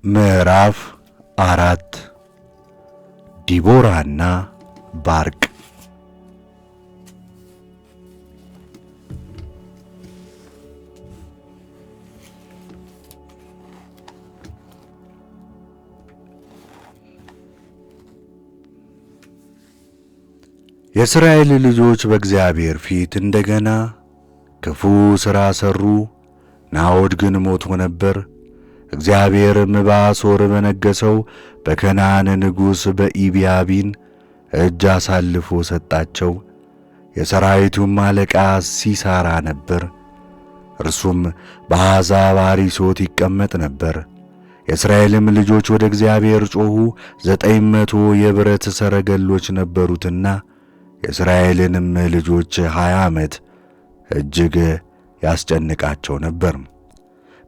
ምዕራፍ 4 ዲቦራና ባርቅ። የእስራኤል ልጆች በእግዚአብሔር ፊት እንደገና ክፉ ሥራ ሠሩ። ናዖድ ግን ሞቶ ነበር። እግዚአብሔርም በአሦር በነገሠው በከነዓን ንጉሥ በኢቢያቢን እጅ አሳልፎ ሰጣቸው። የሠራዊቱም አለቃ ሲሣራ ነበር። እርሱም በአሕዛብ አሪሶት ይቀመጥ ነበር። የእስራኤልም ልጆች ወደ እግዚአብሔር ጮኹ። 900 የብረት ሰረገሎች ነበሩትና የእስራኤልንም ልጆች 20 ዓመት እጅግ ያስጨንቃቸው ነበር።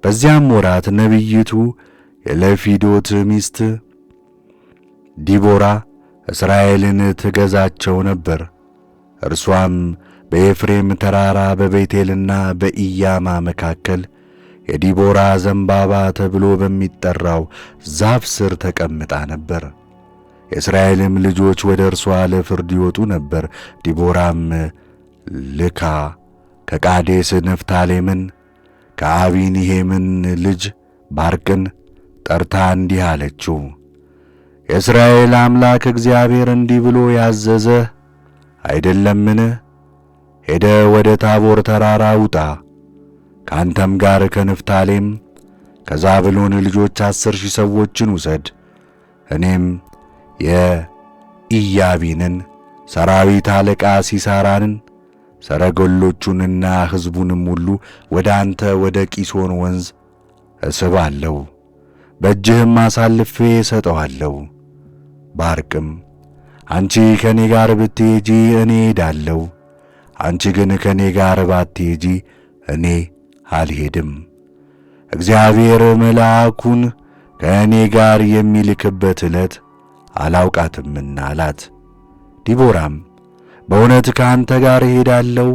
በዚያም ወራት ነቢይቱ የለፊዶት ሚስት ዲቦራ እስራኤልን ትገዛቸው ነበር። እርሷም በኤፍሬም ተራራ በቤቴልና በኢያማ መካከል የዲቦራ ዘንባባ ተብሎ በሚጠራው ዛፍ ስር ተቀምጣ ነበር። የእስራኤልም ልጆች ወደ እርሷ ለፍርድ ይወጡ ነበር። ዲቦራም ልካ ከቃዴስ ንፍታሌምን ከአቢኒሄምን ልጅ ባርቅን ጠርታ እንዲህ አለችው፣ የእስራኤል አምላክ እግዚአብሔር እንዲህ ብሎ ያዘዘህ አይደለምን? ሄደ ወደ ታቦር ተራራ ውጣ። ከአንተም ጋር ከንፍታሌም ከዛብሎን ልጆች 10,000 ሰዎችን ውሰድ። እኔም የኢያቢንን ሰራዊት አለቃ ሲሣራንን ሰረገሎቹንና ሕዝቡንም ሁሉ ወደ አንተ ወደ ቂሶን ወንዝ እስባለሁ፣ በእጅህም አሳልፌ እሰጠዋለሁ። ባርቅም አንቺ ከኔ ጋር ብትሄጂ እኔ እሄዳለሁ፣ አንቺ ግን ከኔ ጋር ባትሄጂ እኔ አልሄድም፣ እግዚአብሔር መልአኩን ከእኔ ጋር የሚልክበት ዕለት አላውቃትምና አላት። ዲቦራም በእውነት ከአንተ ጋር እሄዳለሁ፣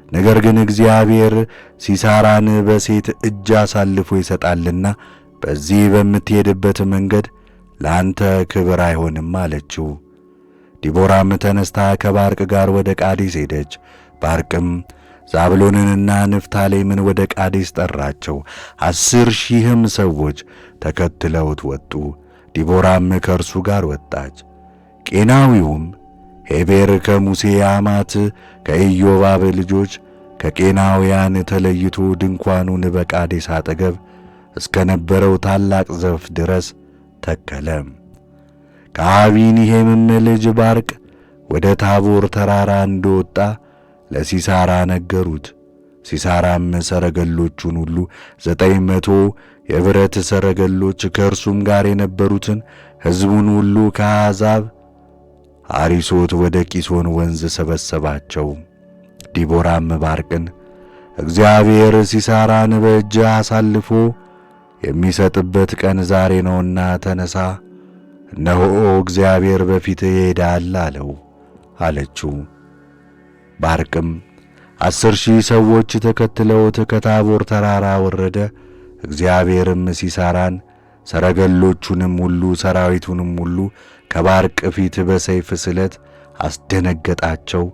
ነገር ግን እግዚአብሔር ሲሣራን በሴት እጅ አሳልፎ ይሰጣልና በዚህ በምትሄድበት መንገድ ለአንተ ክብር አይሆንም አለችው። ዲቦራም ተነስታ ከባርቅ ጋር ወደ ቃዴስ ሄደች። ባርቅም ዛብሎንንና ንፍታሌምን ወደ ቃዴስ ጠራቸው። 10,000 ሰዎች ተከትለውት ወጡ። ዲቦራም ከእርሱ ጋር ወጣች። ቄናዊውም ሄቤር ከሙሴ አማት ከኢዮባብ ልጆች ከቄናውያን ተለይቶ ድንኳኑን በቃዴስ አጠገብ እስከ ነበረው ታላቅ ዛፍ ድረስ ተከለ። ከአቢኒሄምም ልጅ ባርቅ ወደ ታቦር ተራራ እንደወጣ ለሲሣራ ነገሩት። ሲሣራም ሰረገሎቹን ሁሉ 900 የብረት ሰረገሎች ከእርሱም ጋር የነበሩትን ሕዝቡን ሁሉ ከአሕዛብ አሪሶት ወደ ቂሶን ወንዝ ሰበሰባቸው። ዲቦራም ባርቅን እግዚአብሔር ሲሣራን በእጅ አሳልፎ የሚሰጥበት ቀን ዛሬ ነውና ተነሣ፣ እነሆ እግዚአብሔር በፊትህ ይሄዳል አለችው። ባርቅም 10,000 ሰዎች ተከትለውት ከታቦር ተራራ ወረደ። እግዚአብሔርም ሲሣራን ሰረገሎቹንም ሁሉ ሰራዊቱንም ሁሉ ከባርቅ ፊት በሰይፍ ስለት አስደነገጣቸው።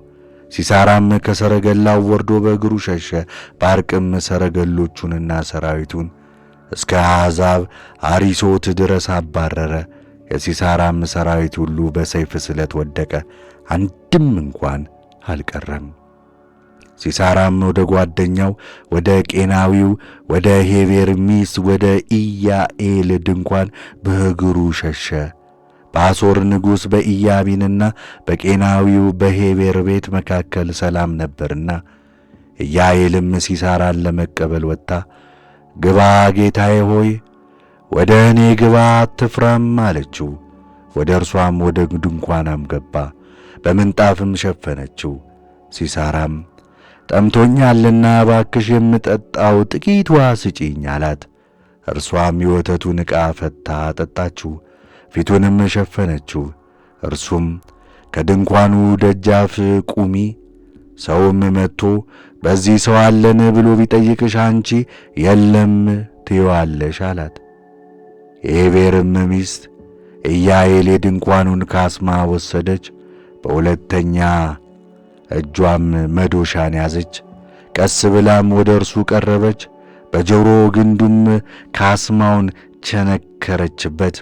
ሲሣራም ከሰረገላው ወርዶ በእግሩ ሸሸ። ባርቅም ሰረገሎቹንና ሰራዊቱን እስከ አሕዛብ አሪሶት ድረስ አባረረ። የሲሣራም ሰራዊት ሁሉ በሰይፍ ስለት ወደቀ፣ አንድም እንኳን አልቀረም። ሲሣራም ወደ ጓደኛው ወደ ቄናዊው ወደ ሄቤር ሚስት ወደ ኢያኤል ድንኳን በእግሩ ሸሸ። በአሦር ንጉሥ በኢያቢንና በቄናዊው በሄቤር ቤት መካከል ሰላም ነበርና። ኢያኤልም ሲሣራን ለመቀበል ወጥታ፣ ግባ ጌታዬ ሆይ ወደ እኔ ግባ፣ አትፍራም አለችው። ወደ እርሷም ወደ ድንኳናም ገባ፣ በምንጣፍም ሸፈነችው። ሲሣራም ጠምቶኛልና እባክሽ የምጠጣው ጥቂት ውሃ ስጪኝ አላት። እርሷም የወተቱን ዕቃ ፈታ አጠጣችው፣ ፊቱንም ሸፈነችው። እርሱም ከድንኳኑ ደጃፍ ቁሚ፣ ሰውም መጥቶ በዚህ ሰው አለን ብሎ ቢጠይቅሽ አንቺ የለም ትዪዋለሽ አላት። የዔቤርም ሚስት ኢያዔል የድንኳኑን ካስማ ወሰደች። በሁለተኛ እጇም መዶሻን ያዘች። ቀስ ብላም ወደ እርሱ ቀረበች። በጆሮ ግንዱም ካስማውን ቸነከረችበት።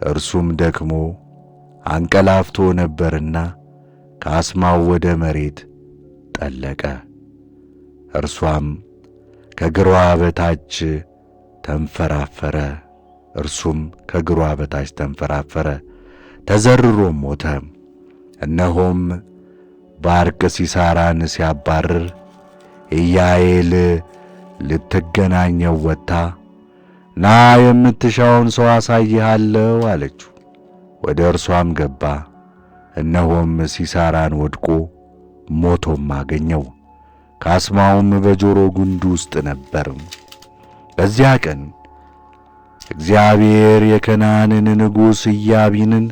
እርሱም ደክሞ አንቀላፍቶ ነበርና ካስማው ወደ መሬት ጠለቀ። እርሷም ከእግሯ በታች ተንፈራፈረ። እርሱም ከእግሯ በታች ተንፈራፈረ፣ ተዘርሮም ሞተ። እነሆም ባርቅ ሲሣራን ሲያባርር ኢያዔል ልትገናኘው ወጥታ ና የምትሻውን ሰው አሳይሃለሁ አለችው። ወደ እርሷም ገባ። እነሆም ሲሣራን ወድቆ ሞቶም አገኘው። ካስማውም በጆሮ ጉንዱ ውስጥ ነበር። በዚያ ቀን እግዚአብሔር የከነዓንን ንጉሥ ኢያቢንን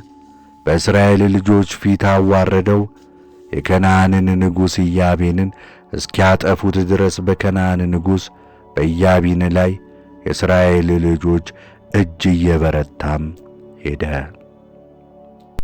በእስራኤል ልጆች ፊት አዋረደው። የከነዓንን ንጉሥ ኢያቢንን እስኪያጠፉት ድረስ በከነዓን ንጉሥ በኢያቢን ላይ የእስራኤል ልጆች እጅ እየበረታም ሄደ።